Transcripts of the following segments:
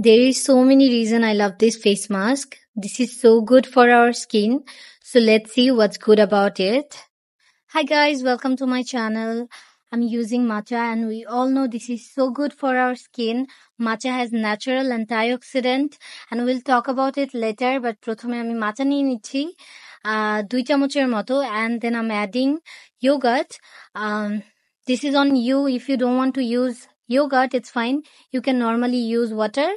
There is so many reasons I love this face mask. This is so good for our skin. So let's see what's good about it. Hi guys, welcome to my channel. I'm using matcha and we all know this is so good for our skin. Matcha has natural antioxidant and we'll talk about it later, but প্রথমে আমি matcha নিয়ে নিচ্ছি 2 চামচের মতো, and then I'm adding yogurt. This is on you. If you don't want to use yogurt, it's fine. You can normally use water.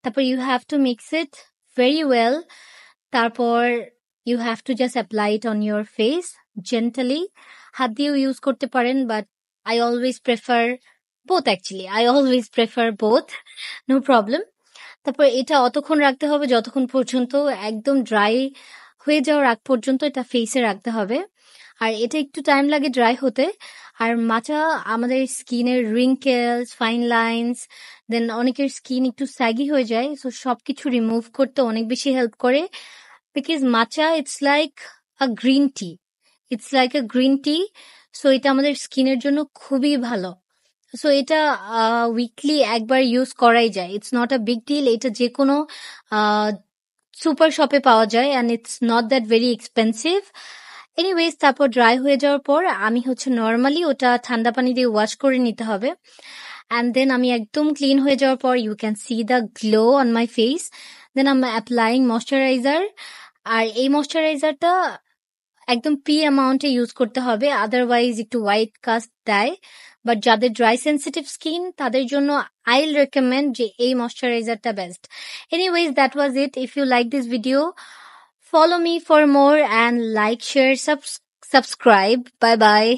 তারপর you have to mix it very well. তারপর you have to just apply it on your face gently. হাত দিয়েও use করতে পারেন, but I always prefer both actually. I always prefer both. No problem. তারপর এটা অতক্ষণ রাখতে হবে যতক্ষণ পর্যন্ত একদম ড্রাই হয়ে যাওয়ার আগ পর্যন্ত এটা ফেসে রাখতে হবে। আর এটা একটু টাইম লাগে ড্রাই হতে। আর মাচা আমাদের স্কিনের রিঙ্কেলস, ফাইন লাইন্স, দেন অনেকের স্কিন একটু স্যাগি হয়ে যায়, সো সবকিছু রিমুভ করতে অনেক বেশি হেল্প করে। বিকজ মাচা it's like a green tea, so এটা আমাদের স্কিনের জন্য খুবই ভালো। সো এটা উইকলি একবার ইউজ করাই যায়, it's not a big deal. এটা যে কোনো সুপার শপে পাওয়া যায় and it's not that very expensive. Anyways, তারপর ড্রাই হয়ে যাওয়ার পর আমি নর্মালি ওটা ঠান্ডা পানি দিয়ে ওয়াশ করে নিতে হবে। অ্যান্ড দেন আমি একদম ক্লিন হয়ে যাওয়ার পর you can see the glow on my face. Then আমি অ্যাপ্লাইং ময়শ্চারাইজার। আর এই ময়শ্চারাইজারটা একদম পি অ্যামাউন্টে ইউজ করতে হবে, আদারওয়াইজ একটু হোয়াইট কাস্ট দেয়। বাট যাদের ড্রাই সেন্সিটিভ স্কিন তাদের জন্য আই উইল রেকমেন্ড যে এই ময়শ্চারাইজারটা best. Anyways, that was it. If you like this video, follow me for more and like, share, subscribe. Bye bye.